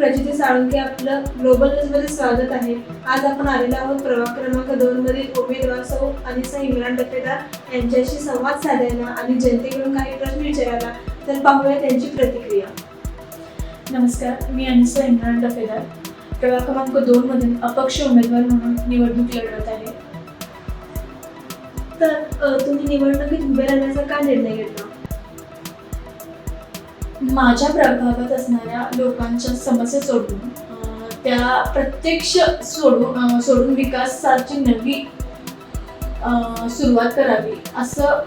प्रचिती साळुंखे, आपलं ग्लोबल न्यूजमध्ये स्वागत आहे. आज आपण आलेलो आहोत प्रभाग क्रमांक 2 मधील उमेदवार सौ अनिसा इम्रान डफेदार यांच्याशी संवाद साधायला आणि जनतेकडून काही प्रश्न विचारायला. तर पाहूया त्यांची प्रतिक्रिया. नमस्कार, मी अनिसा इम्रान डफेदार प्रभाग क्रमांक 2 मधून अपक्ष उमेदवार म्हणून निवडणूक लढवत आहे. तर तुम्ही निवडणुकीत उभे राहण्याचा का निर्णय घेतला? माझ्या प्रभागात असणाऱ्या लोकांच्या समस्या सोडून त्या प्रत्यक्ष सोडून विकासाची नवी सुरुवात करावी असं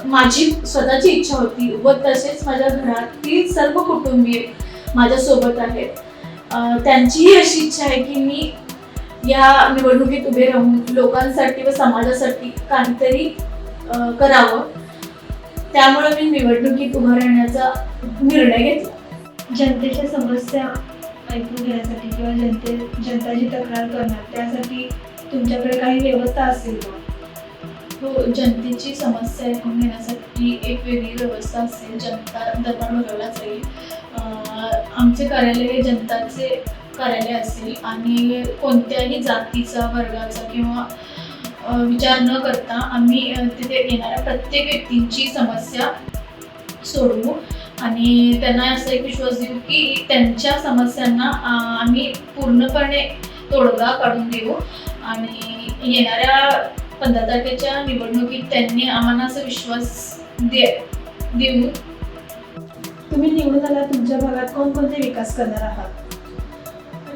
माझी स्वतःची इच्छा होती व तसेच माझ्या घरातील सर्व कुटुंबीय माझ्यासोबत आहेत. त्यांचीही अशी इच्छा आहे की मी या निवडणुकीत उभे राहून लोकांसाठी व समाजासाठी काहीतरी करावं. त्यामुळे मी निवडणुकीत उभा राहण्याचा निर्णय घेतला. जनतेच्या समस्या ऐकून घेण्यासाठी किंवा जनताची तक्रार करणार त्यासाठी तुमच्याकडे काही व्यवस्था असेल का? हो, जनतेची समस्या ऐकून घेण्यासाठी एक वेगळी व्यवस्था असेल. जनता दरबार भरवला जाईल. आमचे कार्यालय हे जनताचे कार्यालय असेल आणि कोणत्याही जातीचा, वर्गाचा किंवा विचार न करता आम्ही तिथे येणाऱ्या प्रत्येक व्यक्तींची समस्या सोडवू आणि त्यांना असा एक विश्वास देऊ की त्यांच्या समस्यांना आम्ही पूर्णपणे तोडगा काढून देऊ आणि येणाऱ्या 15 तारखेच्या निवडणुकीत त्यांनी आम्हाला असा विश्वास देऊ. तुम्ही निवडून आला, तुमच्या भागात कोणकोणते विकास करणार आहात?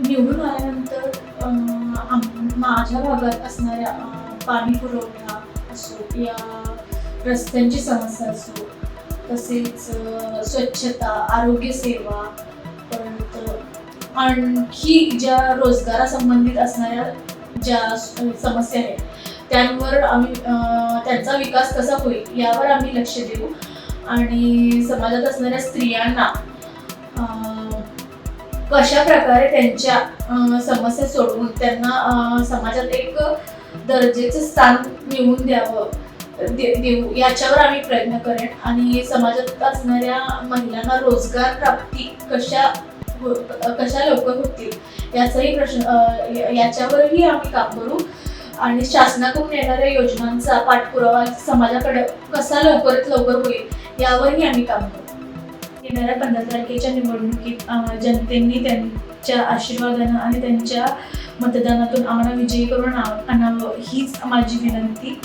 निवडून आल्यानंतर माझ्या भागात असणाऱ्या पाणी पुरवठा असो या रस्त्यांची समस्या असो, तसेच स्वच्छता, आरोग्य सेवा, परत आणखी ज्या रोजगारासंबंधित असणाऱ्या ज्या समस्या आहेत त्यांवर आम्ही त्यांचा विकास कसा होईल यावर आम्ही लक्ष देऊ आणि समाजात असणाऱ्या स्त्रियांना कशा प्रकारे त्यांच्या समस्या सोडवून त्यांना समाजात एक दर्जेचं स्थान मिळवून देऊ याच्यावर आम्ही प्रयत्न करेन आणि समाजात असणाऱ्या महिलांना रोजगार प्राप्ती कशा लवकर होतील याच्यावरही आम्ही काम करू आणि शासनाकडून येणाऱ्या योजनांचा पाठपुरावा समाजाकडे कसा लवकरात लवकर होईल यावरही आम्ही काम करू. येणाऱ्या 15 तारखेच्या निवडणुकीत जनतेने त्यांच्या आशीर्वादानं आणि त्यांच्या मतदानातून आम्हाला विजयी करून आणावं हीच माझी विनंती.